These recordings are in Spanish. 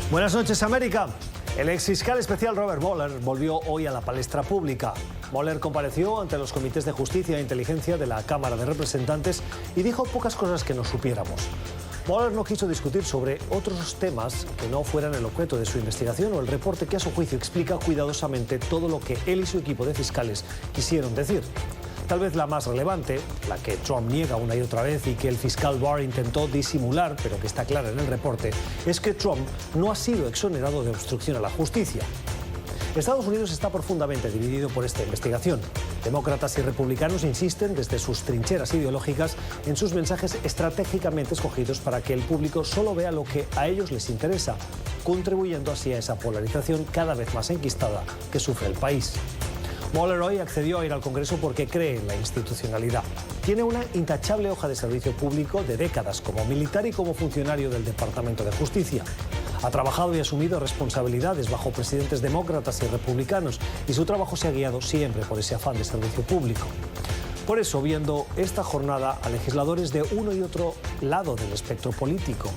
Buenas noches, América. El exfiscal especial Robert Mueller volvió hoy a la palestra pública. Mueller compareció ante los comités de justicia e inteligencia de la Cámara de Representantes y dijo pocas cosas que no supiéramos. Mueller no quiso discutir sobre otros temas que no fueran el objeto de su investigación o el reporte que a su juicio explica cuidadosamente todo lo que él y su equipo de fiscales quisieron decir. Tal vez la más relevante, la que Trump niega una y otra vez y que el fiscal Barr intentó disimular, pero que está clara en el reporte, es que Trump no ha sido exonerado de obstrucción a la justicia. Estados Unidos está profundamente dividido por esta investigación. Demócratas y republicanos insisten desde sus trincheras ideológicas en sus mensajes estratégicamente escogidos para que el público solo vea lo que a ellos les interesa, contribuyendo así a esa polarización cada vez más enquistada que sufre el país. Mueller hoy accedió a ir al Congreso porque cree en la institucionalidad. Tiene una intachable hoja de servicio público de décadas como militar y como funcionario del Departamento de Justicia. Ha trabajado y asumido responsabilidades bajo presidentes demócratas y republicanos y su trabajo se ha guiado siempre por ese afán de servicio público. Por eso, viendo esta jornada a legisladores de uno y otro lado del espectro político,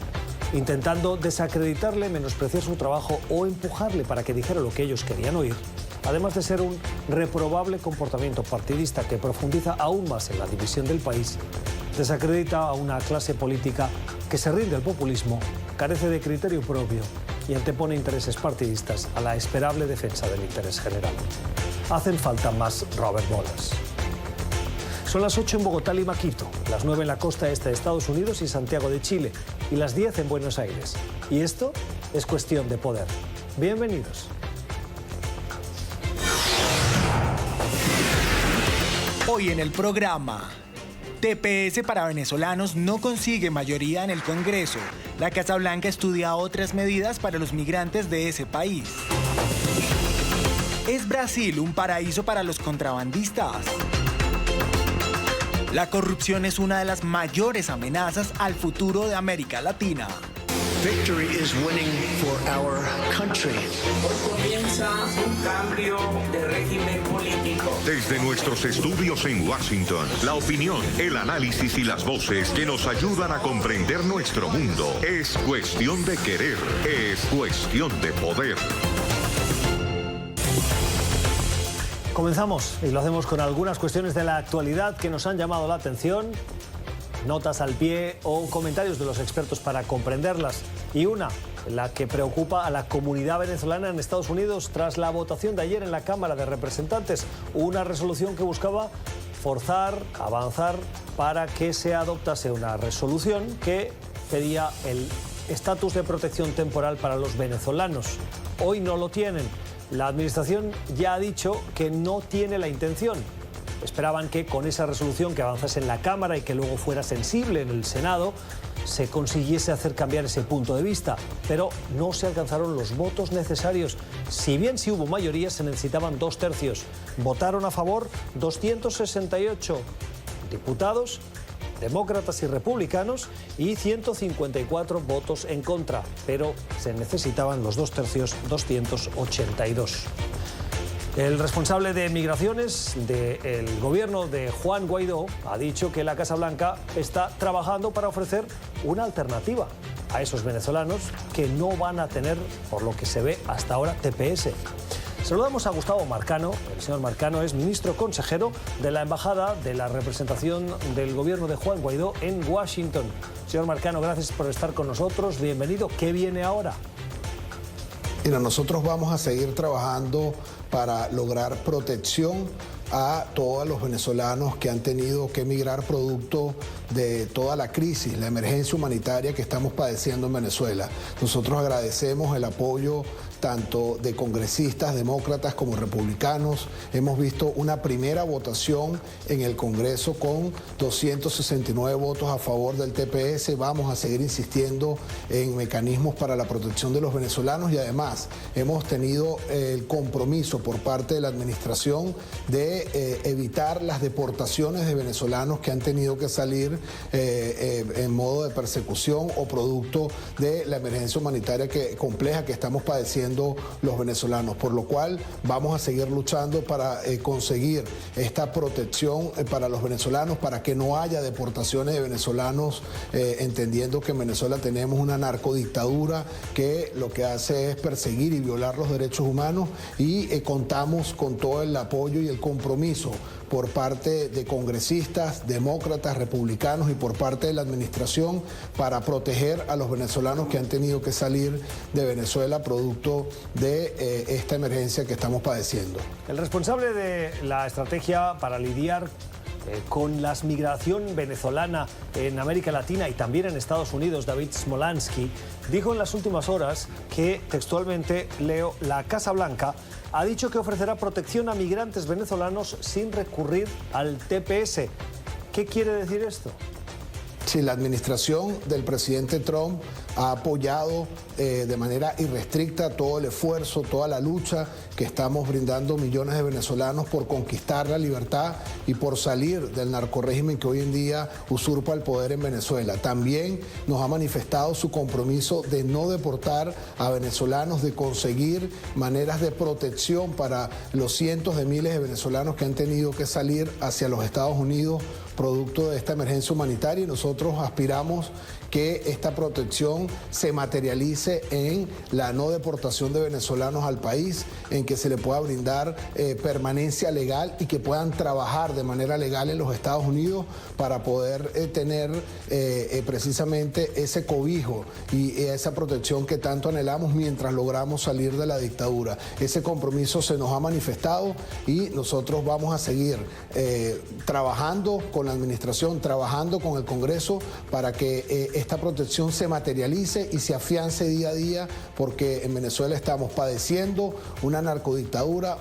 intentando desacreditarle, menospreciar su trabajo o empujarle para que dijera lo que ellos querían oír, además de ser un reprobable comportamiento partidista que profundiza aún más en la división del país, desacredita a una clase política que se rinde al populismo, carece de criterio propio y antepone intereses partidistas a la esperable defensa del interés general. Hacen falta más Robert Muellers. Son las 8 en Bogotá, Lima, Quito, las 9 en la costa este de Estados Unidos y Santiago de Chile, y las 10 en Buenos Aires. Y esto es Cuestión de Poder. Bienvenidos. Hoy en el programa, TPS para venezolanos no consigue mayoría en el Congreso. La Casa Blanca estudia otras medidas para los migrantes de ese país. ¿Es Brasil un paraíso para los contrabandistas? La corrupción es una de las mayores amenazas al futuro de América Latina. Victory is winning for our country. Hoy comienza un cambio de régimen político. Desde nuestros estudios en Washington, la opinión, el análisis y las voces que nos ayudan a comprender nuestro mundo. Es cuestión de querer, es cuestión de poder. Comenzamos y lo hacemos con algunas cuestiones de la actualidad que nos han llamado la atención. Notas al pie o comentarios de los expertos para comprenderlas. Y una, la que preocupa a la comunidad venezolana en Estados Unidos tras la votación de ayer en la Cámara de Representantes. Una resolución que buscaba forzar, avanzar para que se adoptase una resolución que pedía el estatus de protección temporal para los venezolanos. Hoy no lo tienen. La administración ya ha dicho que no tiene la intención. Esperaban que con esa resolución que avanzase en la Cámara y que luego fuera sensible en el Senado, se consiguiese hacer cambiar ese punto de vista. Pero no se alcanzaron los votos necesarios. Si bien sí hubo mayoría, se necesitaban 2/3. Votaron a favor 268 diputados, demócratas y republicanos, y 154 votos en contra. Pero se necesitaban los 2/3, 282. El responsable de migraciones del gobierno de Juan Guaidó ha dicho que la Casa Blanca está trabajando para ofrecer una alternativa a esos venezolanos que no van a tener, por lo que se ve hasta ahora, TPS. Saludamos a Gustavo Marcano. El señor Marcano es ministro consejero de la Embajada de la Representación del Gobierno de Juan Guaidó en Washington. Señor Marcano, gracias por estar con nosotros. Bienvenido. ¿Qué viene ahora? Mira, nosotros vamos a seguir trabajando para lograr protección a todos los venezolanos que han tenido que emigrar producto de toda la crisis, la emergencia humanitaria que estamos padeciendo en Venezuela. Nosotros agradecemos el apoyo tanto de congresistas, demócratas como republicanos. Hemos visto una primera votación en el Congreso con 269 votos a favor del TPS. Vamos a seguir insistiendo en mecanismos para la protección de los venezolanos y además hemos tenido el compromiso por parte de la administración de evitar las deportaciones de venezolanos que han tenido que salir en modo de persecución o producto de la emergencia humanitaria compleja que estamos padeciendo sufriendo los venezolanos, por lo cual vamos a seguir luchando para conseguir esta protección para los venezolanos, para que no haya deportaciones de venezolanos, entendiendo que en Venezuela tenemos una narcodictadura que lo que hace es perseguir y violar los derechos humanos, y contamos con todo el apoyo y el compromiso por parte de congresistas, demócratas, republicanos y por parte de la administración para proteger a los venezolanos que han tenido que salir de Venezuela producto de esta emergencia que estamos padeciendo. El responsable de la estrategia para lidiar con la migración venezolana en América Latina y también en Estados Unidos, David Smolansky, dijo en las últimas horas que, textualmente leo, la Casa Blanca ha dicho que ofrecerá protección a migrantes venezolanos sin recurrir al TPS. ¿Qué quiere decir esto? Sí, la administración del presidente Trump ha apoyado de manera irrestricta todo el esfuerzo, toda la lucha que estamos brindando millones de venezolanos por conquistar la libertad y por salir del narcorrégimen que hoy en día usurpa el poder en Venezuela. También nos ha manifestado su compromiso de no deportar a venezolanos, de conseguir maneras de protección para los cientos de miles de venezolanos que han tenido que salir hacia los Estados Unidos producto de esta emergencia humanitaria, y nosotros aspiramos que esta protección se materialice en la no deportación de venezolanos al país, en que se le pueda brindar permanencia legal y que puedan trabajar de manera legal en los Estados Unidos para poder tener precisamente ese cobijo y esa protección que tanto anhelamos mientras logramos salir de la dictadura. Ese compromiso se nos ha manifestado y nosotros vamos a seguir trabajando con la administración, trabajando con el Congreso para que esta protección se materialice y se afiance día a día, porque en Venezuela estamos padeciendo una narcodictadura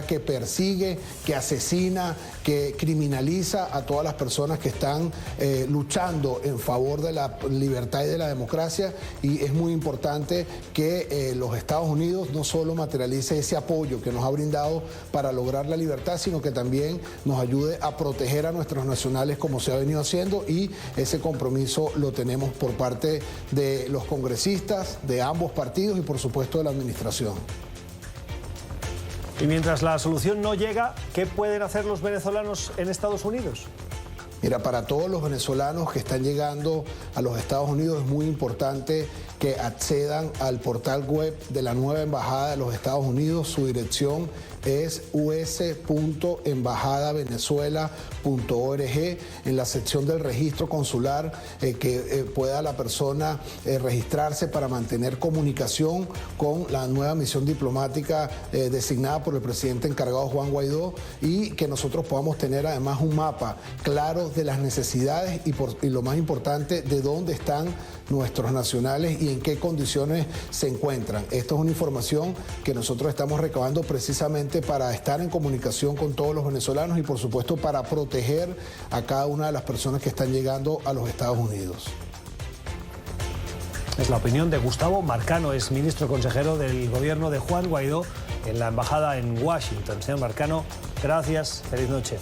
que persigue, que asesina, que criminaliza a todas las personas que están luchando en favor de la libertad y de la democracia, y es muy importante que los Estados Unidos no solo materialice ese apoyo que nos ha brindado para lograr la libertad, sino que también nos ayude a proteger a nuestros nacionales como se ha venido haciendo, y ese compromiso lo tenemos por parte de los congresistas de ambos partidos y por supuesto de la administración. Y mientras la solución no llega, ¿qué pueden hacer los venezolanos en Estados Unidos? Mira, para todos los venezolanos que están llegando a los Estados Unidos es muy importante que accedan al portal web de la nueva Embajada de los Estados Unidos. Su dirección es us.embajadavenezuela.org. En la sección del registro consular, que pueda la persona registrarse para mantener comunicación con la nueva misión diplomática designada por el presidente encargado Juan Guaidó, y que nosotros podamos tener además un mapa claro de las necesidades y lo más importante, de dónde están nuestros nacionales y en qué condiciones se encuentran. Esto es una información que nosotros estamos recabando precisamente para estar en comunicación con todos los venezolanos y por supuesto para proteger a cada una de las personas que están llegando a los Estados Unidos. Es la opinión de Gustavo Marcano, es ministro consejero del gobierno de Juan Guaidó en la embajada en Washington. Señor Marcano, gracias, feliz noche.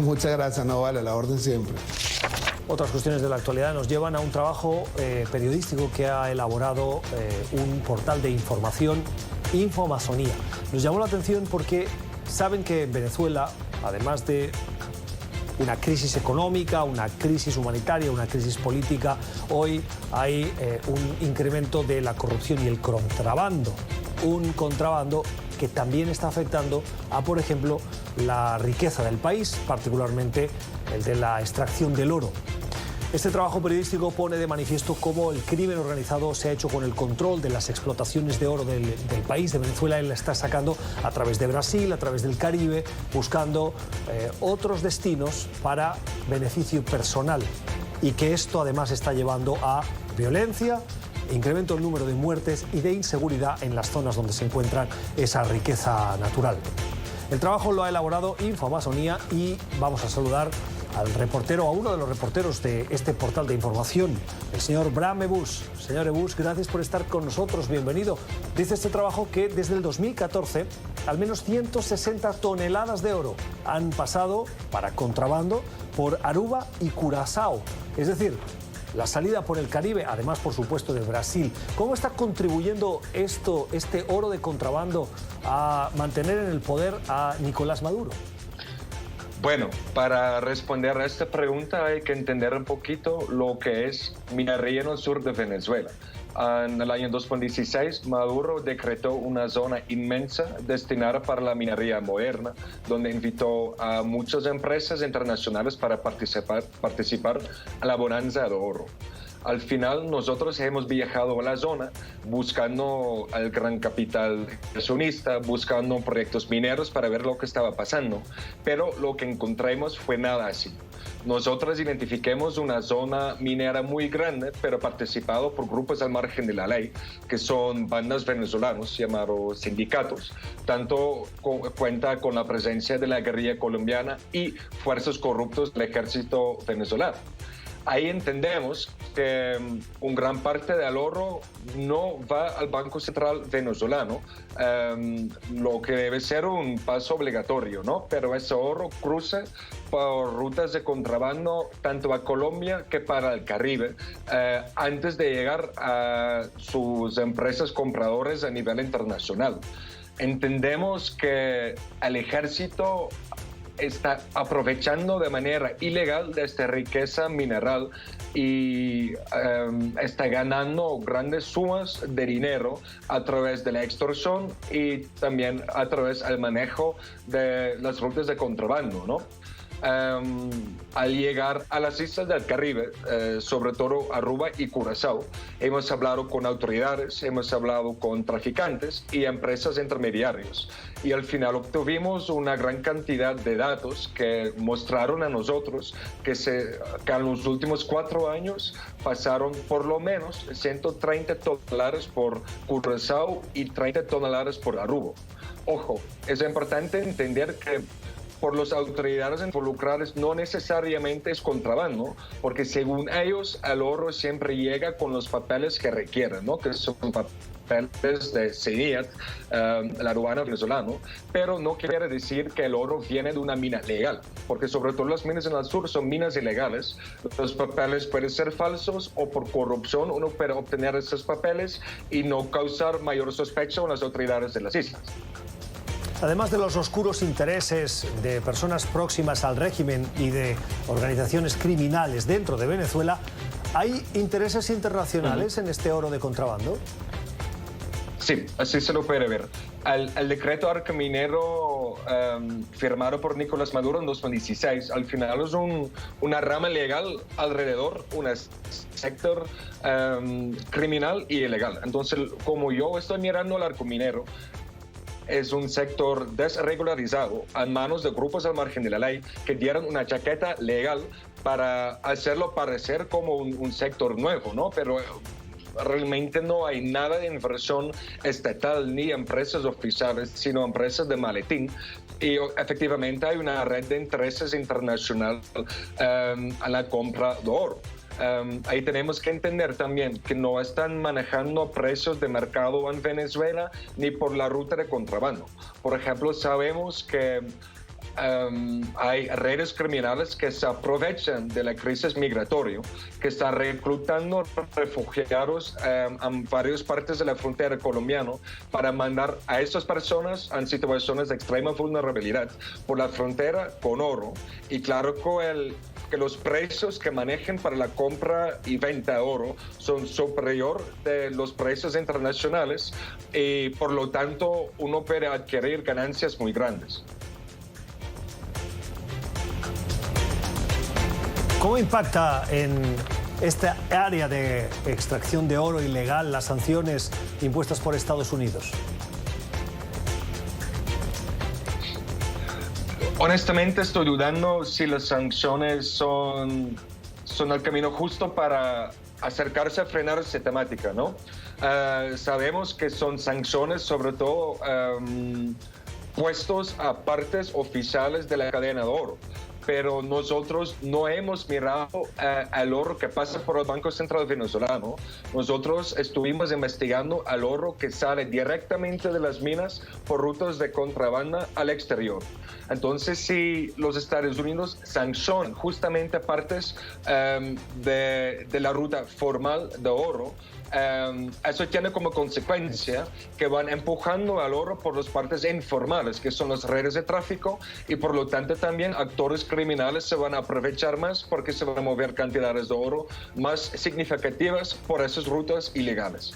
Muchas gracias, no vale, la orden siempre. Otras cuestiones de la actualidad nos llevan a un trabajo periodístico que ha elaborado un portal de información, Infomazonía. Nos llamó la atención porque saben que en Venezuela, además de una crisis económica, una crisis humanitaria, una crisis política, hoy hay un incremento de la corrupción y el contrabando. Un contrabando que también está afectando a, por ejemplo, la riqueza del país, particularmente el de la extracción del oro. Este trabajo periodístico pone de manifiesto cómo el crimen organizado se ha hecho con el control de las explotaciones de oro del país, de Venezuela. Él la está sacando a través de Brasil, a través del Caribe, buscando otros destinos para beneficio personal. Y que esto además está llevando a violencia, incremento del número de muertes y de inseguridad en las zonas donde se encuentra esa riqueza natural. El trabajo lo ha elaborado Infomazonía y vamos a saludar al reportero, a uno de los reporteros de este portal de información, el señor Bram Ebus. Señor Ebus, gracias por estar con nosotros, bienvenido. Dice este trabajo que desde el 2014 al menos 160 toneladas de oro han pasado para contrabando por Aruba y Curazao. Es decir, la salida por el Caribe, además, por supuesto, de Brasil. ¿Cómo está contribuyendo este oro de contrabando a mantener en el poder a Nicolás Maduro? Bueno, para responder a esta pregunta hay que entender un poquito lo que es minería en el sur de Venezuela. En el año 2016, Maduro decretó una zona inmensa destinada para la minería moderna, donde invitó a muchas empresas internacionales para participar en la bonanza de oro. Al final, nosotros hemos viajado a la zona buscando al gran capital inversionista, buscando proyectos mineros para ver lo que estaba pasando, pero lo que encontramos fue nada así. Nosotros identificamos una zona minera muy grande, pero participado por grupos al margen de la ley, que son bandas venezolanos llamados sindicatos. Tanto cuenta con la presencia de la guerrilla colombiana y fuerzas corruptas del ejército venezolano. Ahí entendemos que una gran parte del oro no va al Banco Central venezolano, lo que debe ser un paso obligatorio, ¿no? Pero ese oro cruza por rutas de contrabando tanto a Colombia que para el Caribe, antes de llegar a sus empresas compradoras a nivel internacional. Entendemos que el ejército está aprovechando de manera ilegal de esta riqueza mineral y está ganando grandes sumas de dinero a través de la extorsión y también a través del manejo de las rutas de contrabando, ¿no? Al llegar a las islas del Caribe, sobre todo Aruba y Curazao, hemos hablado con autoridades, hemos hablado con traficantes y empresas intermediarios. Y al final obtuvimos una gran cantidad de datos que mostraron a nosotros que en los últimos 4 años pasaron por lo menos 130 toneladas por Curazao y 30 toneladas por Aruba. Ojo, es importante entender que por las autoridades involucradas no necesariamente es contrabando, porque según ellos el oro siempre llega con los papeles que requieren, ¿no? Que son papeles de CENIAT, la aduana venezolana, pero no quiere decir que el oro viene de una mina legal, porque sobre todo las minas en el sur son minas ilegales. Los papeles pueden ser falsos o por corrupción uno puede obtener esos papeles y no causar mayor sospecha en las autoridades de las islas. Además de los oscuros intereses de personas próximas al régimen y de organizaciones criminales dentro de Venezuela, ¿hay intereses internacionales en este oro de contrabando? Sí, así se lo puede ver. El decreto arcominero firmado por Nicolás Maduro en 2016, al final es una rama legal alrededor, un sector criminal y ilegal. Entonces, como yo estoy mirando al arcominero, es un sector desregularizado en manos de grupos al margen de la ley que dieron una chaqueta legal para hacerlo parecer como un sector nuevo, ¿no? Pero realmente no hay nada de inversión estatal ni empresas oficiales, sino empresas de maletín. Y efectivamente hay una red de intereses internacional a la compra de oro. Ahí tenemos que entender también que no están manejando precios de mercado en Venezuela ni por la ruta de contrabando. Por ejemplo, sabemos que hay redes criminales que se aprovechan de la crisis migratoria, que están reclutando refugiados en varias partes de la frontera colombiana para mandar a estas personas en situaciones de extrema vulnerabilidad por la frontera con oro. Y claro que los precios que manejan para la compra y venta de oro son superior de los precios internacionales y por lo tanto uno puede adquirir ganancias muy grandes. ¿Cómo impacta en esta área de extracción de oro ilegal las sanciones impuestas por Estados Unidos? Honestamente estoy dudando si las sanciones son el camino justo para acercarse a frenar esta temática, ¿no? Sabemos que son sanciones sobre todo puestos a partes oficiales de la cadena de oro. pero nosotros no hemos mirado al oro que pasa por el Banco Central venezolano. Nosotros estuvimos investigando al oro que sale directamente de las minas por rutas de contrabanda al exterior. Entonces, si los Estados Unidos sancionan justamente partes de la ruta formal de oro, eso tiene como consecuencia que van empujando al oro por las partes informales, que son las redes de tráfico, y por lo tanto también actores criminales se van a aprovechar más porque se van a mover cantidades de oro más significativas por esas rutas ilegales.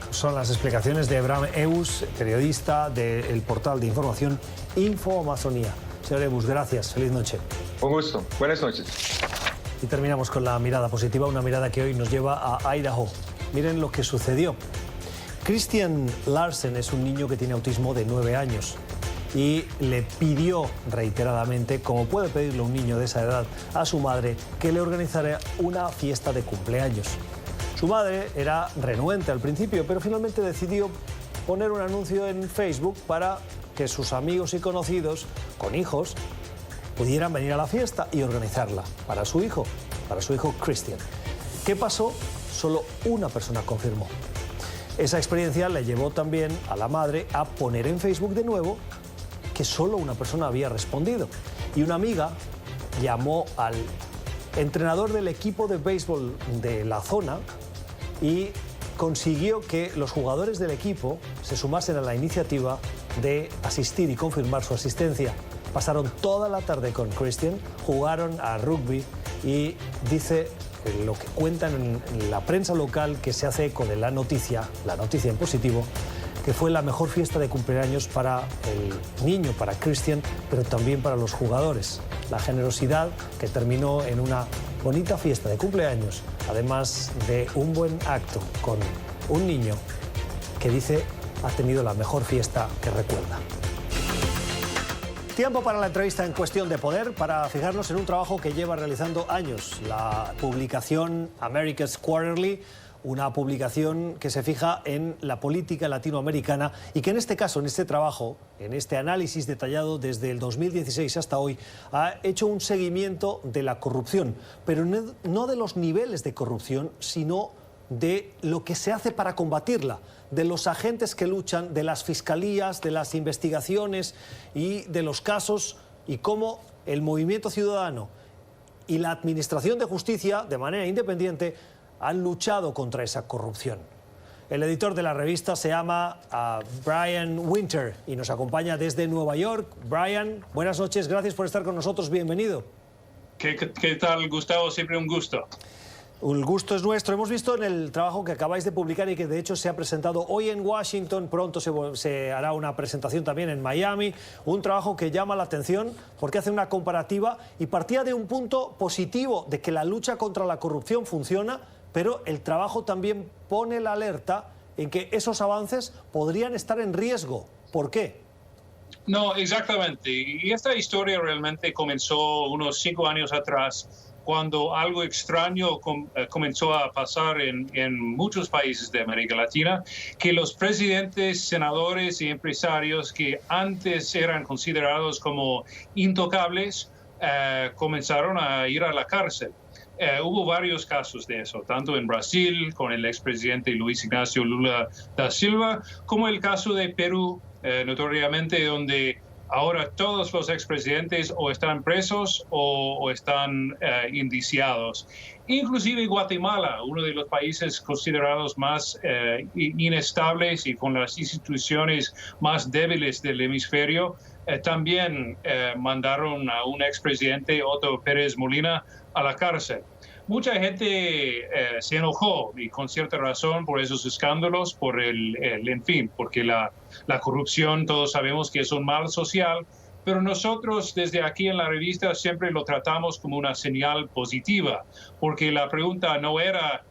Son las explicaciones de Abraham Eus, periodista del portal de información Infoamazonía. Señor Eus, gracias. Feliz noche. Un gusto. Buenas noches. Y terminamos con la mirada positiva, una mirada que hoy nos lleva a Idaho. Miren lo que sucedió. Christian Larsen es un niño que tiene autismo de 9 años y le pidió reiteradamente, como puede pedirle un niño de esa edad, a su madre que le organizara una fiesta de cumpleaños. Su madre era renuente al principio, pero finalmente decidió poner un anuncio en Facebook para que sus amigos y conocidos con hijos pudieran venir a la fiesta y organizarla para su hijo Christian. ¿Qué pasó? Solo una persona confirmó. Esa experiencia le llevó también a la madre a poner en Facebook de nuevo que solo una persona había respondido. Y una amiga llamó al entrenador del equipo de béisbol de la zona y consiguió que los jugadores del equipo se sumasen a la iniciativa de asistir y confirmar su asistencia. Pasaron toda la tarde con Christian, jugaron a rugby y dice lo que cuentan en la prensa local, que se hace eco de la noticia en positivo, que fue la mejor fiesta de cumpleaños para el niño, para Christian, pero también para los jugadores. La generosidad que terminó en una bonita fiesta de cumpleaños, además de un buen acto con un niño que dice ha tenido la mejor fiesta que recuerda. Tiempo para la entrevista en Cuestión de Poder, para fijarnos en un trabajo que lleva realizando años, la publicación America's Quarterly, una publicación que se fija en la política latinoamericana y que en este caso, en este trabajo, en este análisis detallado desde el 2016 hasta hoy, ha hecho un seguimiento de la corrupción, pero no de los niveles de corrupción, sino de lo que se hace para combatirla, de los agentes que luchan, de las fiscalías, de las investigaciones y de los casos, y cómo el movimiento ciudadano y la Administración de Justicia, de manera independiente, han luchado contra esa corrupción. El editor de la revista se llama Brian Winter y nos acompaña desde Nueva York. Brian, buenas noches, gracias por estar con nosotros, bienvenido. ¿Qué tal, Gustavo? Siempre un gusto. El gusto es nuestro. Hemos visto en el trabajo que acabáis de publicar y que de hecho se ha presentado hoy en Washington, pronto se hará una presentación también en Miami, un trabajo que llama la atención porque hace una comparativa y partía de un punto positivo de que la lucha contra la corrupción funciona, pero el trabajo también pone la alerta en que esos avances podrían estar en riesgo. ¿Por qué? No, exactamente. Y esta historia realmente comenzó unos 5 años atrás, cuando algo extraño comenzó a pasar en muchos países de América Latina, que los presidentes, senadores y empresarios que antes eran considerados como intocables, comenzaron a ir a la cárcel. Hubo varios casos de eso, tanto en Brasil, con el expresidente Luis Ignacio Lula da Silva, como el caso de Perú, notoriamente, donde ahora todos los expresidentes o están presos o están indiciados. Inclusive Guatemala, uno de los países considerados más inestables y con las instituciones más débiles del hemisferio, también mandaron a un expresidente, Otto Pérez Molina, a la cárcel. Mucha gente se enojó, y con cierta razón, por esos escándalos, porque la corrupción todos sabemos que es un mal social, pero nosotros desde aquí en la revista siempre lo tratamos como una señal positiva, porque la pregunta no era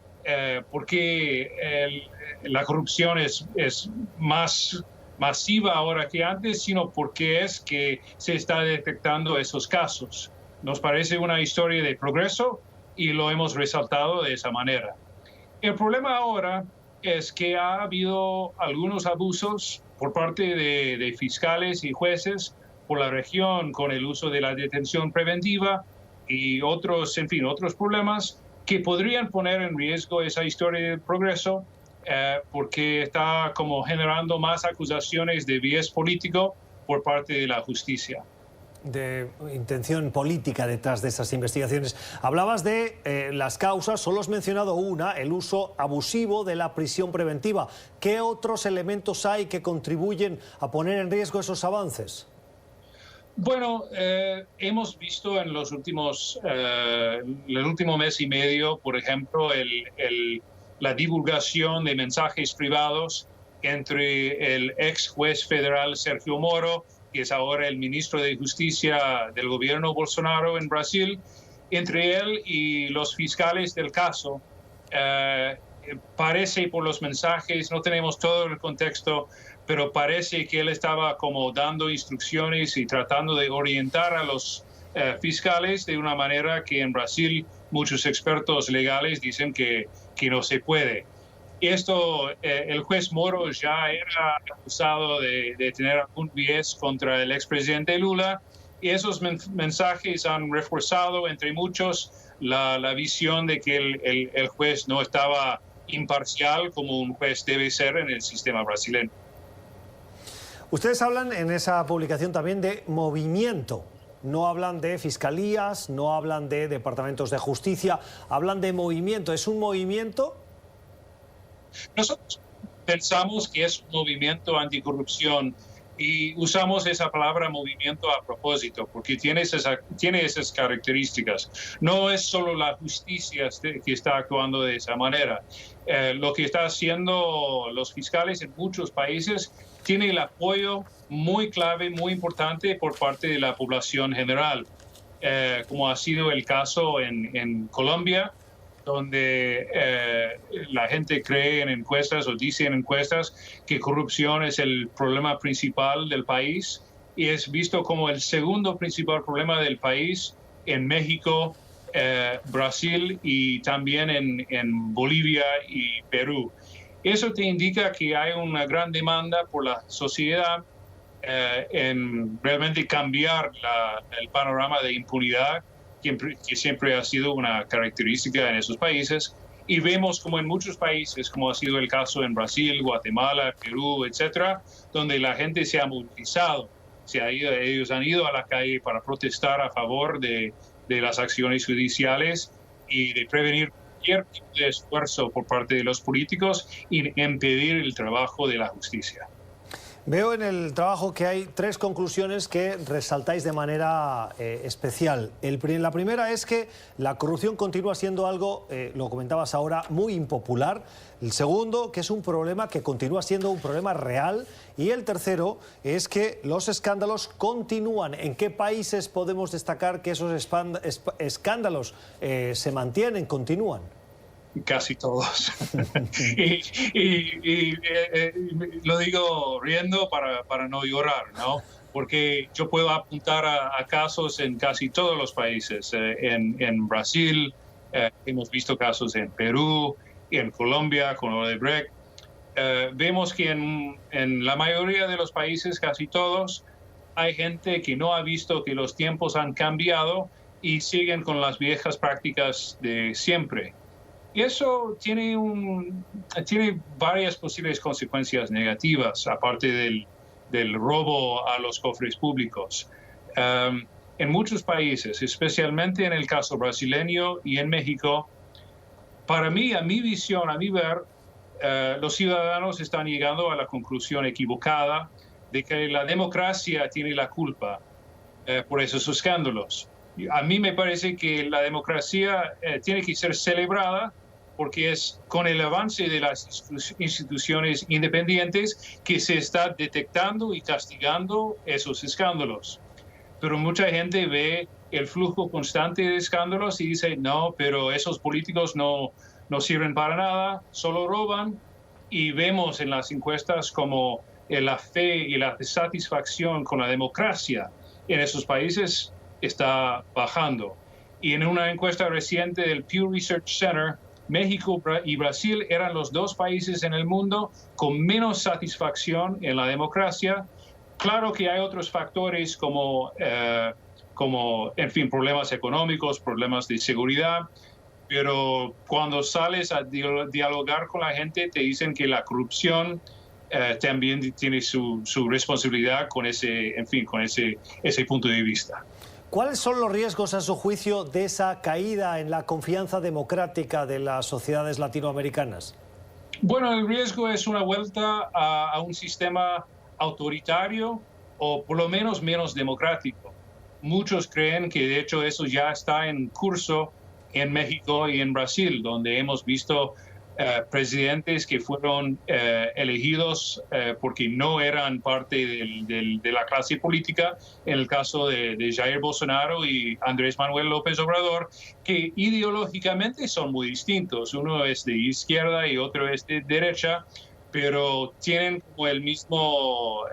por qué la corrupción es más masiva ahora que antes, sino por qué es que se está detectando esos casos. Nos parece una historia de progreso y lo hemos resaltado de esa manera. El problema ahora es que ha habido algunos abusos por parte de fiscales y jueces por la región con el uso de la detención preventiva y otros, en fin, otros problemas que podrían poner en riesgo esa historia del progreso porque está como generando más acusaciones de bias político por parte de la justicia. De intención política detrás de esas investigaciones. Hablabas de las causas, solo has mencionado una, el uso abusivo de la prisión preventiva. ¿Qué otros elementos hay que contribuyen a poner en riesgo esos avances? Bueno, hemos visto en los últimos, el último mes y medio, por ejemplo, la divulgación de mensajes privados entre el ex juez federal Sergio Moro, que es ahora el ministro de Justicia del gobierno Bolsonaro en Brasil, entre él y los fiscales del caso. Parece por los mensajes, no tenemos todo el contexto, pero parece que él estaba como dando instrucciones y tratando de orientar a los fiscales de una manera que en Brasil muchos expertos legales dicen que no se puede. Esto, el juez Moro ya era acusado de tener algún bias contra el expresidente Lula y esos mensajes han reforzado entre muchos la visión de que el juez no estaba imparcial como un juez debe ser en el sistema brasileño. Ustedes hablan en esa publicación también de movimiento. No hablan de fiscalías, no hablan de departamentos de justicia, hablan de movimiento. ¿Es un movimiento? Nosotros pensamos que es un movimiento anticorrupción y usamos esa palabra movimiento a propósito porque tiene esas características. No es solo la justicia que está actuando de esa manera. Lo que están haciendo los fiscales en muchos países tiene el apoyo muy clave, muy importante por parte de la población general, como ha sido el caso en Colombia, donde la gente cree en encuestas o dice en encuestas que corrupción es el problema principal del país y es visto como el segundo principal problema del país en México, Brasil y también en Bolivia y Perú. Eso te indica que hay una gran demanda por la sociedad en realmente cambiar el panorama de impunidad que siempre ha sido una característica en esos países, y vemos como en muchos países, como ha sido el caso en Brasil, Guatemala, Perú, etcétera, donde la gente se ha movilizado, ellos han ido a la calle para protestar a favor de las acciones judiciales y de prevenir cualquier tipo de esfuerzo por parte de los políticos y impedir el trabajo de la justicia. Veo en el trabajo que hay tres conclusiones que resaltáis de manera especial. La primera es que la corrupción continúa siendo algo, lo comentabas ahora, muy impopular. El segundo, que es un problema que continúa siendo un problema real. Y el tercero es que los escándalos continúan. ¿En qué países podemos destacar que esos escándalos se mantienen, continúan? Casi todos. y lo digo riendo para no llorar, ¿no? Porque yo puedo apuntar a casos en casi todos los países. En Brasil, hemos visto casos en Perú, y en Colombia con Odebrecht. Vemos que en la mayoría de los países, casi todos, hay gente que no ha visto que los tiempos han cambiado y siguen con las viejas prácticas de siempre. Y eso tiene varias posibles consecuencias negativas, aparte del robo a los cofres públicos. En muchos países, especialmente en el caso brasileño y en México, para mí, a mi visión, a mi ver, los ciudadanos están llegando a la conclusión equivocada de que la democracia tiene la culpa por esos escándalos. A mí me parece que la democracia tiene que ser celebrada porque es con el avance de las instituciones independientes que se está detectando y castigando esos escándalos. Pero mucha gente ve el flujo constante de escándalos y dice, no, pero esos políticos no sirven para nada, solo roban. Y vemos en las encuestas como la fe y la satisfacción con la democracia en esos países está bajando. Y en una encuesta reciente del Pew Research Center, México y Brasil eran los dos países en el mundo con menos satisfacción en la democracia Claro que hay otros factores como, en fin, problemas económicos, problemas de seguridad, pero cuando sales a dialogar con la gente te dicen que la corrupción también tiene su responsabilidad con ese punto de vista. ¿Cuáles son los riesgos, a su juicio, de esa caída en la confianza democrática de las sociedades latinoamericanas? Bueno, el riesgo es una vuelta a un sistema autoritario o por lo menos democrático. Muchos creen que de hecho eso ya está en curso en México y en Brasil, donde hemos visto presidentes que fueron elegidos porque no eran parte de la clase política, en el caso de Jair Bolsonaro y Andrés Manuel López Obrador, que ideológicamente son muy distintos. Uno es de izquierda y otro es de derecha, pero tienen como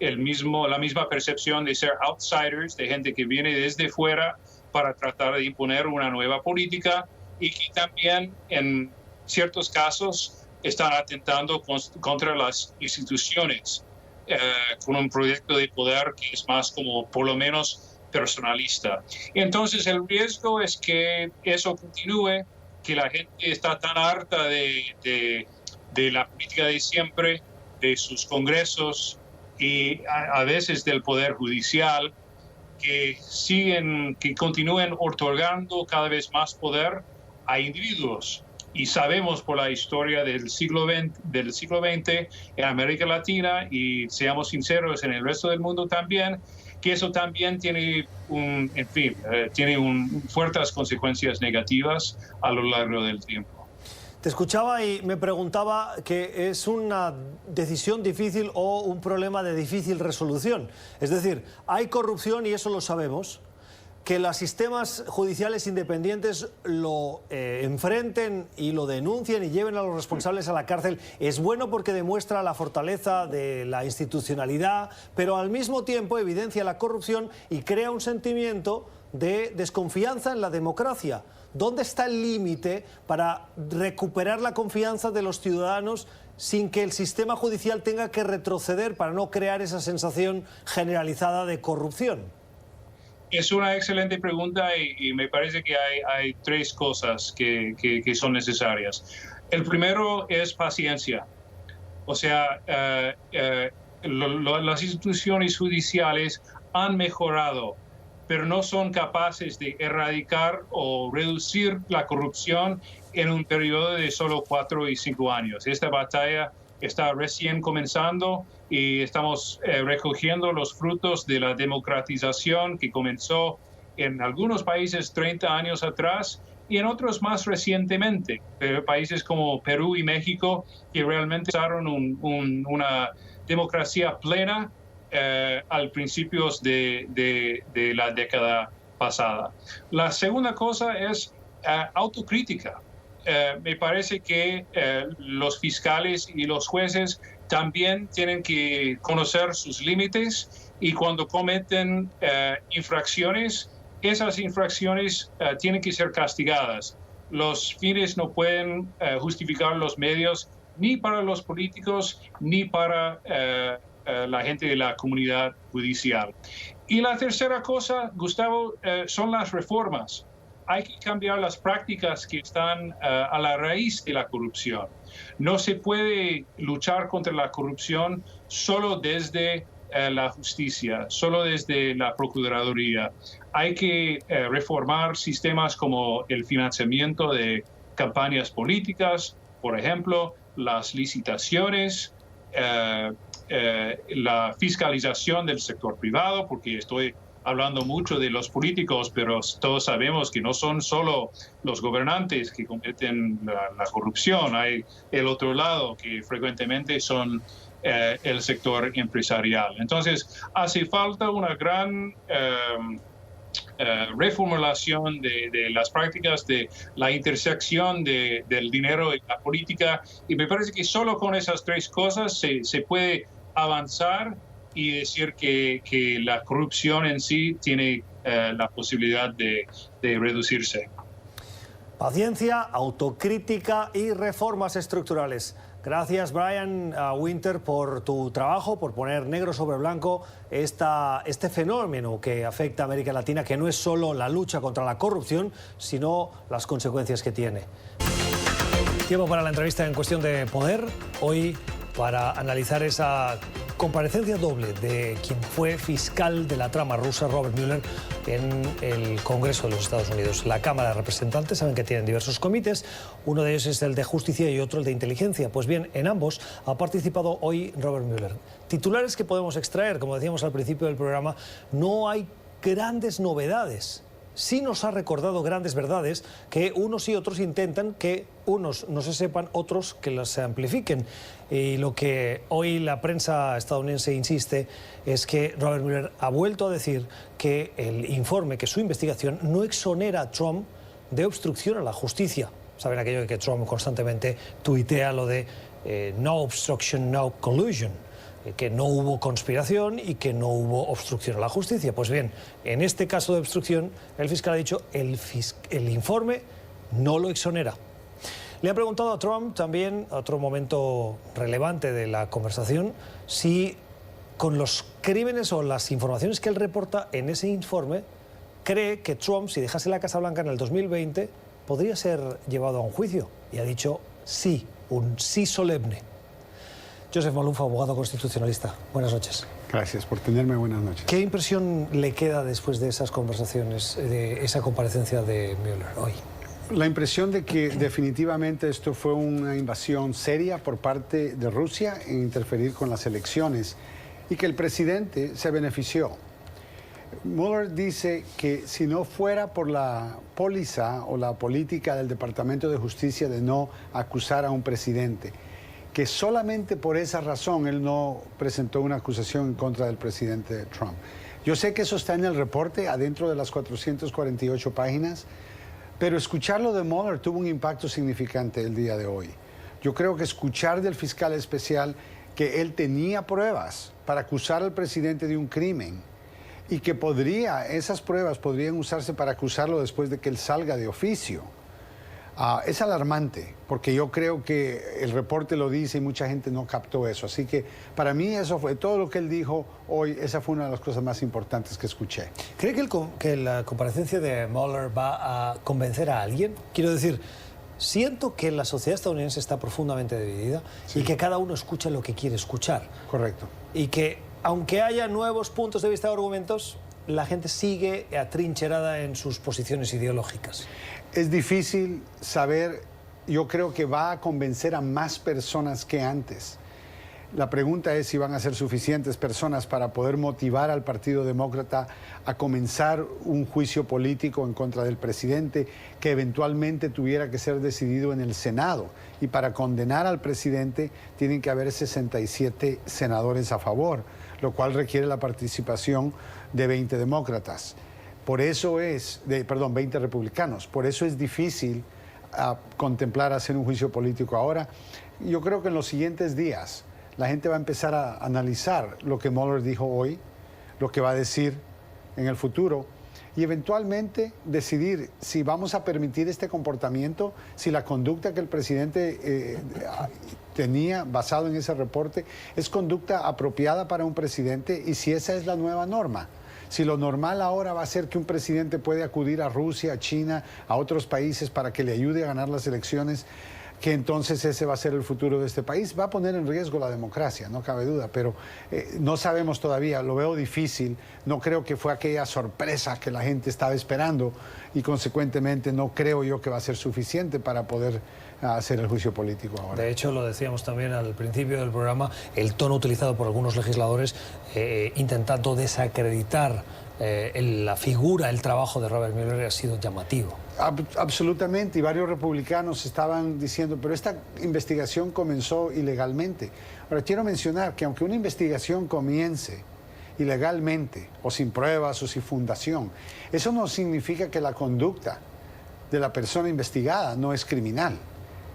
la misma percepción de ser outsiders, de gente que viene desde fuera para tratar de imponer una nueva política y que también en ciertos casos están atentando contra las instituciones con un proyecto de poder que es más como por lo menos personalista. Entonces el riesgo es que eso continúe, que la gente está tan harta de la política de siempre, de sus congresos y a veces del poder judicial, que continúen otorgando cada vez más poder a individuos. Y sabemos por la historia del siglo XX en América Latina, y seamos sinceros, en el resto del mundo también, que eso también tiene fuertes consecuencias negativas a lo largo del tiempo. Te escuchaba y me preguntaba que es una decisión difícil o un problema de difícil resolución. Es decir, hay corrupción y eso lo sabemos. Que los sistemas judiciales independientes lo enfrenten y lo denuncien y lleven a los responsables a la cárcel es bueno porque demuestra la fortaleza de la institucionalidad, pero al mismo tiempo evidencia la corrupción y crea un sentimiento de desconfianza en la democracia. ¿Dónde está el límite para recuperar la confianza de los ciudadanos sin que el sistema judicial tenga que retroceder para no crear esa sensación generalizada de corrupción? Es una excelente pregunta y me parece que hay tres cosas que son necesarias. El primero es paciencia. O sea, las instituciones judiciales han mejorado, pero no son capaces de erradicar o reducir la corrupción en un periodo de solo 4 y 5 años. Esta batalla está recién comenzando y estamos recogiendo los frutos de la democratización que comenzó en algunos países 30 años atrás y en otros más recientemente, países como Perú y México, que realmente usaron una democracia plena al principios de la década pasada. La segunda cosa es autocrítica. Me parece que los fiscales y los jueces también tienen que conocer sus límites y cuando cometen infracciones, esas infracciones tienen que ser castigadas. Los fines no pueden justificar los medios ni para los políticos ni para la gente de la comunidad judicial. Y la tercera cosa, Gustavo, son las reformas. Hay que cambiar las prácticas que están a la raíz de la corrupción. No se puede luchar contra la corrupción solo desde la justicia, solo desde la Procuraduría. Hay que reformar sistemas como el financiamiento de campañas políticas, por ejemplo, las licitaciones, la fiscalización del sector privado, porque estoy hablando mucho de los políticos, pero todos sabemos que no son solo los gobernantes que cometen la corrupción. Hay el otro lado, que frecuentemente son el sector empresarial. Entonces, hace falta una gran reformulación de las prácticas, de la intersección del dinero y la política, y me parece que solo con esas tres cosas se puede avanzar y decir que la corrupción en sí tiene la posibilidad de reducirse. Paciencia, autocrítica y reformas estructurales. Gracias, Brian Winter, por tu trabajo, por poner negro sobre blanco este fenómeno que afecta a América Latina, que no es solo la lucha contra la corrupción, sino las consecuencias que tiene. Tiempo para la entrevista en Cuestión de Poder. Hoy, para analizar esa comparecencia doble de quien fue fiscal de la trama rusa, Robert Mueller, en el Congreso de los Estados Unidos. La Cámara de Representantes, saben que tienen diversos comités, uno de ellos es el de Justicia y otro el de Inteligencia. Pues bien, en ambos ha participado hoy Robert Mueller. Titulares que podemos extraer, como decíamos al principio del programa, no hay grandes novedades. Sí nos ha recordado grandes verdades que unos y otros intentan que unos no se sepan, otros que las amplifiquen. Y lo que hoy la prensa estadounidense insiste es que Robert Mueller ha vuelto a decir que el informe, que su investigación no exonera a Trump de obstrucción a la justicia. Saben aquello de que Trump constantemente tuitea lo de no obstruction, no collusion, que no hubo conspiración y que no hubo obstrucción a la justicia. Pues bien, en este caso de obstrucción, el fiscal ha dicho el informe no lo exonera. Le ha preguntado a Trump también, a otro momento relevante de la conversación, si con los crímenes o las informaciones que él reporta en ese informe, cree que Trump, si dejase la Casa Blanca en el 2020, podría ser llevado a un juicio. Y ha dicho sí, un sí solemne. Joseph Maluf, abogado constitucionalista. Buenas noches. Gracias por tenerme. Buenas noches. ¿Qué impresión le queda después de esas conversaciones, de esa comparecencia de Mueller hoy? La impresión de que definitivamente esto fue una invasión seria por parte de Rusia en interferir con las elecciones y que el presidente se benefició. Mueller dice que si no fuera por la póliza o la política del Departamento de Justicia de no acusar a un presidente, que solamente por esa razón él no presentó una acusación en contra del presidente Trump. Yo sé que eso está en el reporte, adentro de las 448 páginas, pero escucharlo de Mueller tuvo un impacto significante el día de hoy. Yo creo que escuchar del fiscal especial que él tenía pruebas para acusar al presidente de un crimen y que esas pruebas podrían usarse para acusarlo después de que él salga de oficio. Es alarmante, porque yo creo que el reporte lo dice y mucha gente no captó eso. Así que para mí eso fue todo lo que él dijo hoy. Esa fue una de las cosas más importantes que escuché. ¿Cree que la comparecencia de Mueller va a convencer a alguien? Quiero decir, siento que la sociedad estadounidense está profundamente dividida, sí, y que cada uno escucha lo que quiere escuchar. Correcto. Y que aunque haya nuevos puntos de vista o argumentos, la gente sigue atrincherada en sus posiciones ideológicas. Es difícil saber, yo creo que va a convencer a más personas que antes. La pregunta es si van a ser suficientes personas para poder motivar al Partido Demócrata a comenzar un juicio político en contra del presidente que eventualmente tuviera que ser decidido en el Senado. Y para condenar al presidente tienen que haber 67 senadores a favor, lo cual requiere la participación de 20 demócratas. Por eso 20 republicanos. Por eso es difícil contemplar hacer un juicio político ahora. Yo creo que en los siguientes días la gente va a empezar a analizar lo que Mueller dijo hoy, lo que va a decir en el futuro y eventualmente decidir si vamos a permitir este comportamiento, si la conducta que el presidente tenía basado en ese reporte es conducta apropiada para un presidente y si esa es la nueva norma. Si lo normal ahora va a ser que un presidente puede acudir a Rusia, a China, a otros países para que le ayude a ganar las elecciones, que entonces ese va a ser el futuro de este país. Va a poner en riesgo la democracia, no cabe duda, pero no sabemos todavía, lo veo difícil. No creo que fue aquella sorpresa que la gente estaba esperando y consecuentemente no creo yo que va a ser suficiente para poder hacer el juicio político ahora. De hecho, lo decíamos también al principio del programa, el tono utilizado por algunos legisladores intentando desacreditar la figura, el trabajo de Robert Mueller ha sido llamativo. Absolutamente, y varios republicanos estaban diciendo, pero esta investigación comenzó ilegalmente. Ahora, quiero mencionar que aunque una investigación comience ilegalmente, o sin pruebas, o sin fundación, eso no significa que la conducta de la persona investigada no es criminal.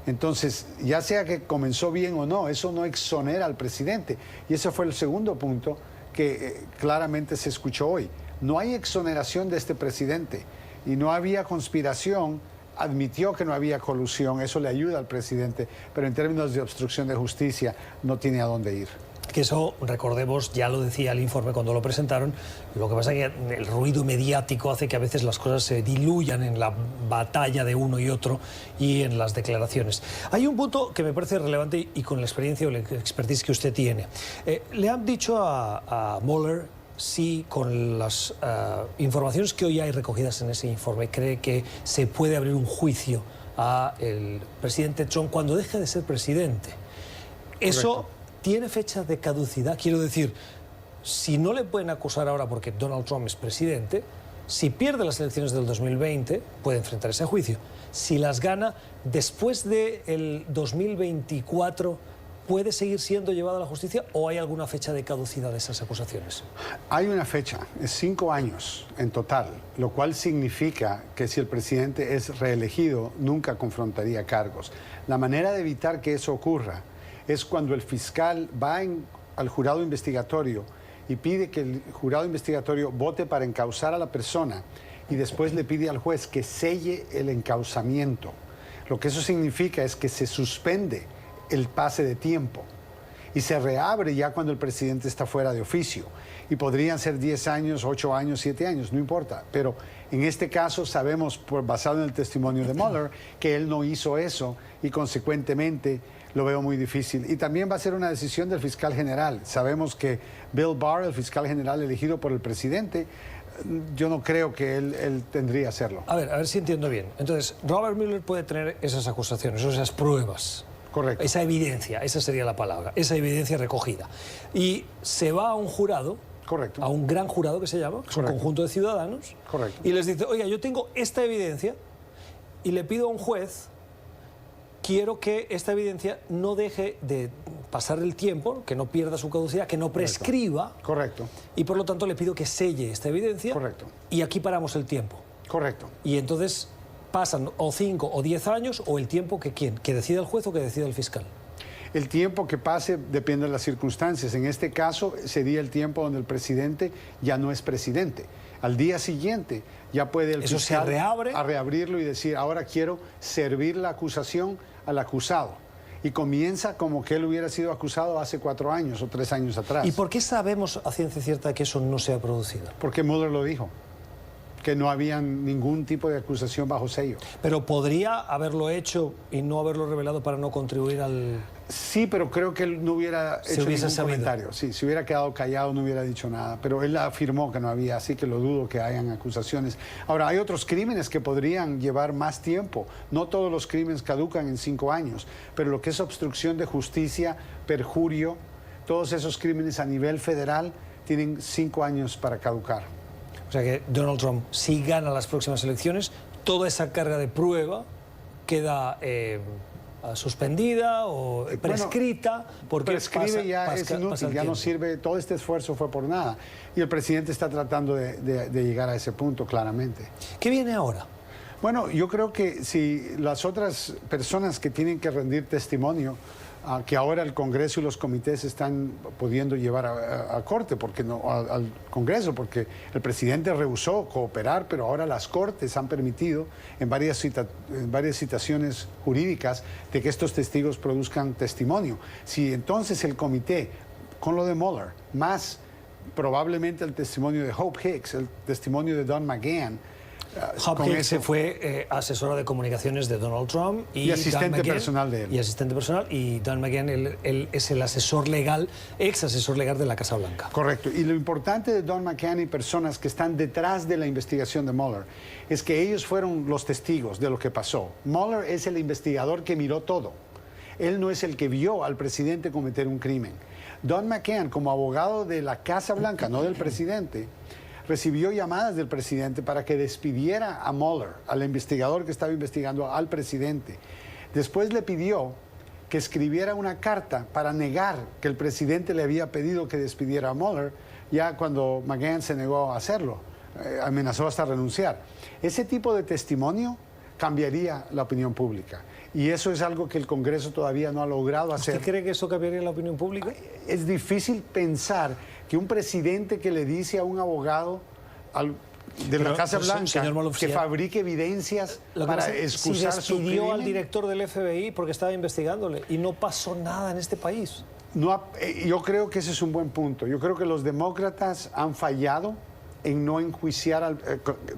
Entonces, ya sea que comenzó bien o no, eso no exonera al presidente. Y ese fue el segundo punto que claramente se escuchó hoy. No hay exoneración de este presidente y no había conspiración admitió que no había colusión, eso le ayuda al presidente, pero en términos de obstrucción de justicia no tiene a dónde ir. Que eso, recordemos, ya lo decía el informe cuando lo presentaron, lo que pasa es que el ruido mediático hace que a veces las cosas se diluyan en la batalla de uno y otro y en las declaraciones. Hay un punto que me parece relevante y con la experiencia o la expertise que usted tiene. Le han dicho a Mueller si con las informaciones que hoy hay recogidas en ese informe cree que se puede abrir un juicio al presidente Trump cuando deje de ser presidente. Eso... Correcto. ¿Tiene fecha de caducidad? Quiero decir, si no le pueden acusar ahora porque Donald Trump es presidente, si pierde las elecciones del 2020, puede enfrentar ese juicio. Si las gana después del 2024, ¿puede seguir siendo llevado a la justicia o hay alguna fecha de caducidad de esas acusaciones? Hay una fecha, es 5 años en total, lo cual significa que si el presidente es reelegido, nunca confrontaría cargos. La manera de evitar que eso ocurra es cuando el fiscal va al jurado investigatorio y pide que el jurado investigatorio vote para encausar a la persona y después le pide al juez que selle el encausamiento. Lo que eso significa es que se suspende el pase de tiempo y se reabre ya cuando el presidente está fuera de oficio. Y podrían ser 10 años, 8 años, 7 años, no importa. Pero en este caso sabemos, basado en el testimonio de Mueller, que él no hizo eso y consecuentemente lo veo muy difícil. Y también va a ser una decisión del fiscal general. Sabemos que Bill Barr, el fiscal general elegido por el presidente, yo no creo que él tendría hacerlo. A ver si entiendo bien. Entonces, Robert Mueller puede tener esas acusaciones, esas pruebas. Correcto. Esa evidencia, esa sería la palabra, esa evidencia recogida. Y se va a un jurado. Correcto. A un gran jurado que se llama, que es un conjunto de ciudadanos. Correcto. Y les dice, oiga, yo tengo esta evidencia y le pido a un juez, quiero que esta evidencia no deje de pasar el tiempo, que no pierda su caducidad, que no prescriba. Correcto. Y por lo tanto le pido que selle esta evidencia. Correcto. Y aquí paramos el tiempo. Correcto. Y entonces pasan o 5 o 10 años o el tiempo que ¿quién? Que decida el juez o que decida el fiscal. El tiempo que pase depende de las circunstancias. En este caso sería el tiempo donde el presidente ya no es presidente. Al día siguiente ya puede el fiscal reabrirlo y decir, ahora quiero servir la acusación al acusado. Y comienza como que él hubiera sido acusado hace 4 años o 3 años atrás. ¿Y por qué sabemos a ciencia cierta que eso no se ha producido? Porque Mueller lo dijo, que no había ningún tipo de acusación bajo sello. ¿Pero podría haberlo hecho y no haberlo revelado para no contribuir al...? Sí, pero creo que él no hubiera hecho ningún comentario. Sí, si hubiera quedado callado no hubiera dicho nada, pero él afirmó que no había, así que lo dudo que hayan acusaciones. Ahora, hay otros crímenes que podrían llevar más tiempo. No todos los crímenes caducan en 5 años, pero lo que es obstrucción de justicia, perjurio, todos esos crímenes a nivel federal tienen 5 años para caducar. O sea que Donald Trump, si gana las próximas elecciones, toda esa carga de prueba queda suspendida o prescrita. Porque prescribe ya es inútil, ya no sirve, todo este esfuerzo fue por nada. Y el presidente está tratando de llegar a ese punto, claramente. ¿Qué viene ahora? Bueno, yo creo que si las otras personas que tienen que rendir testimonio, que ahora el Congreso y los comités están pudiendo llevar a corte, porque no al Congreso, porque el presidente rehusó cooperar, pero ahora las cortes han permitido en varias citaciones jurídicas de que estos testigos produzcan testimonio. Si entonces el comité, con lo de Mueller, más probablemente el testimonio de Hope Hicks, el testimonio de Don McGahn, Hope Hicks fue asesora de comunicaciones de Donald Trump y asistente personal de él. Y asistente personal, y Don McGahn él es el asesor legal, ex asesor legal de la Casa Blanca. Correcto. Y lo importante de Don McGahn y personas que están detrás de la investigación de Mueller es que ellos fueron los testigos de lo que pasó. Mueller es el investigador que miró todo. Él no es el que vio al presidente cometer un crimen. Don McGahn, como abogado de la Casa Blanca, no del presidente, recibió llamadas del presidente para que despidiera a Mueller, al investigador que estaba investigando al presidente. Después le pidió que escribiera una carta para negar que el presidente le había pedido que despidiera a Mueller, ya cuando McGahn se negó a hacerlo, amenazó hasta renunciar. Ese tipo de testimonio cambiaría la opinión pública. Y eso es algo que el Congreso todavía no ha logrado hacer. ¿Usted cree que eso cambiaría la opinión pública? Es difícil pensar que un presidente que le dice a un abogado de la Pero, Casa Blanca señor Maluf, que sí, fabrique evidencias para excusar si su despidió crimen. al director del FBI porque estaba investigándole y no pasó nada en este país. Yo creo que ese es un buen punto. Yo creo que los demócratas han fallado en no enjuiciar,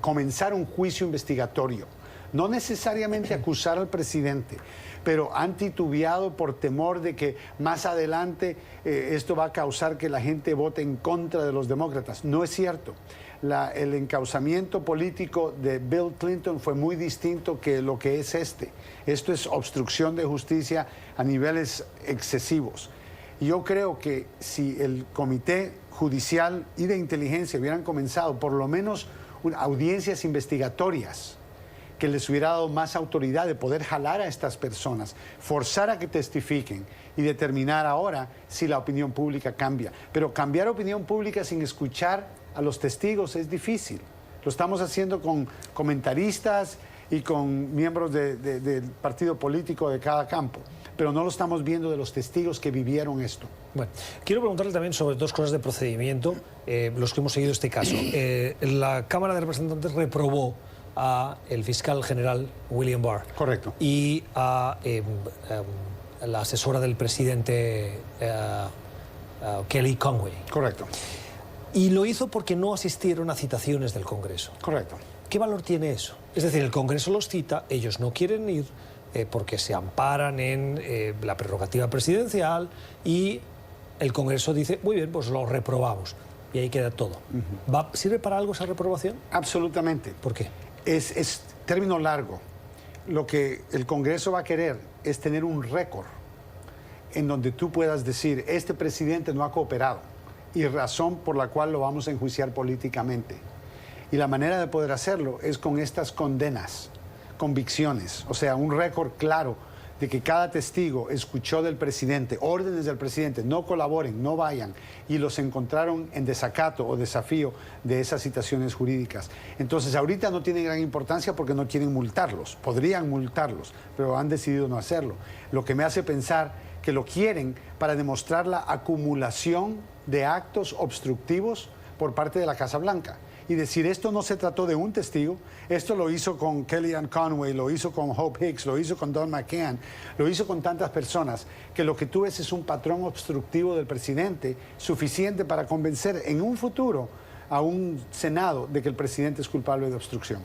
comenzar un juicio investigatorio. No necesariamente acusar al presidente, pero han titubeado por temor de que más adelante esto va a causar que la gente vote en contra de los demócratas. No es cierto. El encauzamiento político de Bill Clinton fue muy distinto que lo que es este. Esto es obstrucción de justicia a niveles excesivos. Yo creo que si el Comité Judicial y de Inteligencia hubieran comenzado por lo menos audiencias investigatorias, que les hubiera dado más autoridad de poder jalar a estas personas, forzar a que testifiquen y determinar ahora si la opinión pública cambia. Pero cambiar opinión pública sin escuchar a los testigos es difícil. Lo estamos haciendo con comentaristas y con miembros del partido político de cada campo, pero no lo estamos viendo de los testigos que vivieron esto. Bueno, quiero preguntarle también sobre dos cosas de procedimiento, los que hemos seguido este caso. La Cámara de Representantes reprobó a el fiscal general William Barr. Correcto. Y a la asesora del presidente Kelly Conway. Correcto. Y lo hizo porque no asistieron a citaciones del Congreso. Correcto. ¿Qué valor tiene eso? Es decir, el Congreso los cita, ellos no quieren ir porque se amparan en la prerrogativa presidencial y el Congreso dice, muy bien, pues lo reprobamos. Y ahí queda todo. ¿Sirve para algo esa reprobación? Absolutamente. ¿Por qué? Es término largo. Lo que el Congreso va a querer es tener un récord en donde tú puedas decir, este presidente no ha cooperado y razón por la cual lo vamos a enjuiciar políticamente. Y la manera de poder hacerlo es con estas condenas, convicciones, o sea, un récord claro de que cada testigo escuchó del presidente, órdenes del presidente, no colaboren, no vayan, y los encontraron en desacato o desafío de esas citaciones jurídicas. Entonces, ahorita no tiene gran importancia porque no quieren multarlos, podrían multarlos, pero han decidido no hacerlo. Lo que me hace pensar que lo quieren para demostrar la acumulación de actos obstructivos por parte de la Casa Blanca. Y decir, esto no se trató de un testigo, esto lo hizo con Kellyanne Conway, lo hizo con Hope Hicks, lo hizo con Don McCann, lo hizo con tantas personas, que lo que tú ves es un patrón obstructivo del presidente suficiente para convencer en un futuro a un Senado de que el presidente es culpable de obstrucción.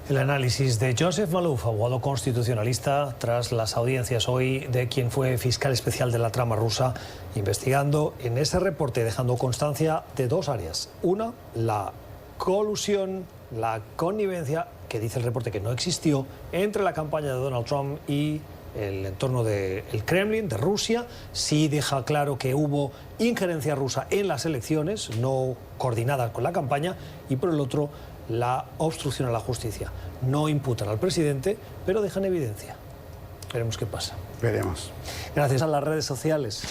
El análisis de Joseph Maluf, abogado constitucionalista, tras las audiencias hoy de quien fue fiscal especial de la trama rusa, investigando en ese reporte, dejando constancia de dos áreas. Una, la colusión, la connivencia, que dice el reporte que no existió, entre la campaña de Donald Trump y el entorno del Kremlin, de Rusia. Sí deja claro que hubo injerencia rusa en las elecciones, no coordinada con la campaña, y por el otro, la obstrucción a la justicia. No imputan al presidente, pero dejan evidencia. Veremos qué pasa. Veremos. Gracias a las redes sociales.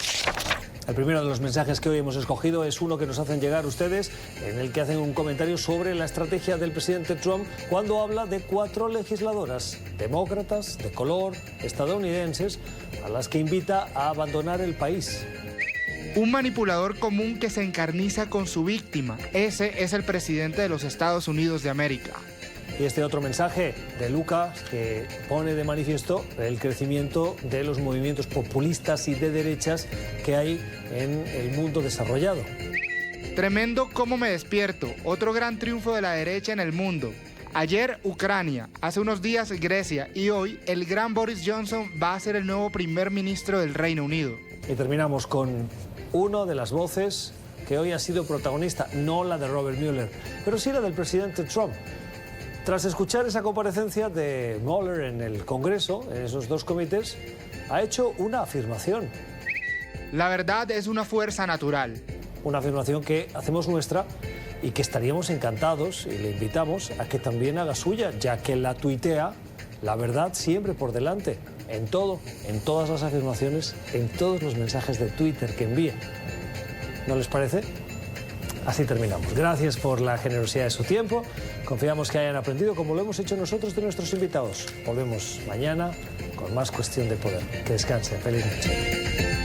El primero de los mensajes que hoy hemos escogido es uno que nos hacen llegar ustedes, en el que hacen un comentario sobre la estrategia del presidente Trump cuando habla de 4 legisladoras demócratas de color, estadounidenses, a las que invita a abandonar el país. Un manipulador común que se encarniza con su víctima. Ese es el presidente de los Estados Unidos de América. Y este otro mensaje de Lucas que pone de manifiesto el crecimiento de los movimientos populistas y de derechas que hay en el mundo desarrollado. Tremendo cómo me despierto. Otro gran triunfo de la derecha en el mundo. Ayer Ucrania, hace unos días Grecia y hoy el gran Boris Johnson va a ser el nuevo primer ministro del Reino Unido. Y terminamos con una de las voces que hoy ha sido protagonista, no la de Robert Mueller, pero sí la del presidente Trump. Tras escuchar esa comparecencia de Mueller en el Congreso, en esos dos comités, ha hecho una afirmación. La verdad es una fuerza natural. Una afirmación que hacemos nuestra y que estaríamos encantados y le invitamos a que también haga suya, ya que la tuitea, la verdad siempre por delante, en todo, en todas las afirmaciones, en todos los mensajes de Twitter que envía. ¿No les parece? Así terminamos. Gracias por la generosidad de su tiempo. Confiamos que hayan aprendido como lo hemos hecho nosotros de nuestros invitados. Volvemos mañana con más Cuestión de Poder. Que descansen. Feliz noche.